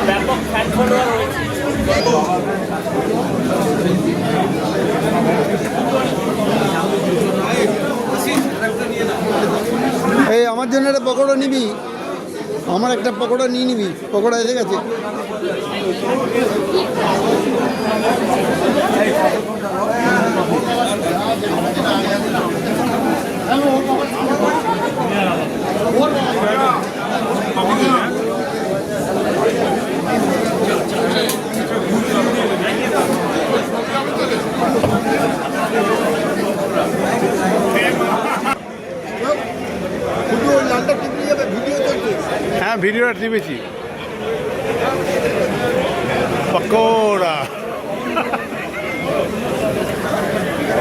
ব্যাপক fan follower রয়েছে। এই আমার জন্য একটা পকোড়া নিবি, আমার একটা পকোড়া নিয়ে নিবি। পকোড়া এসে গেছে। হ্যাঁ ভিডিওটা টিপেছি। পকোড়া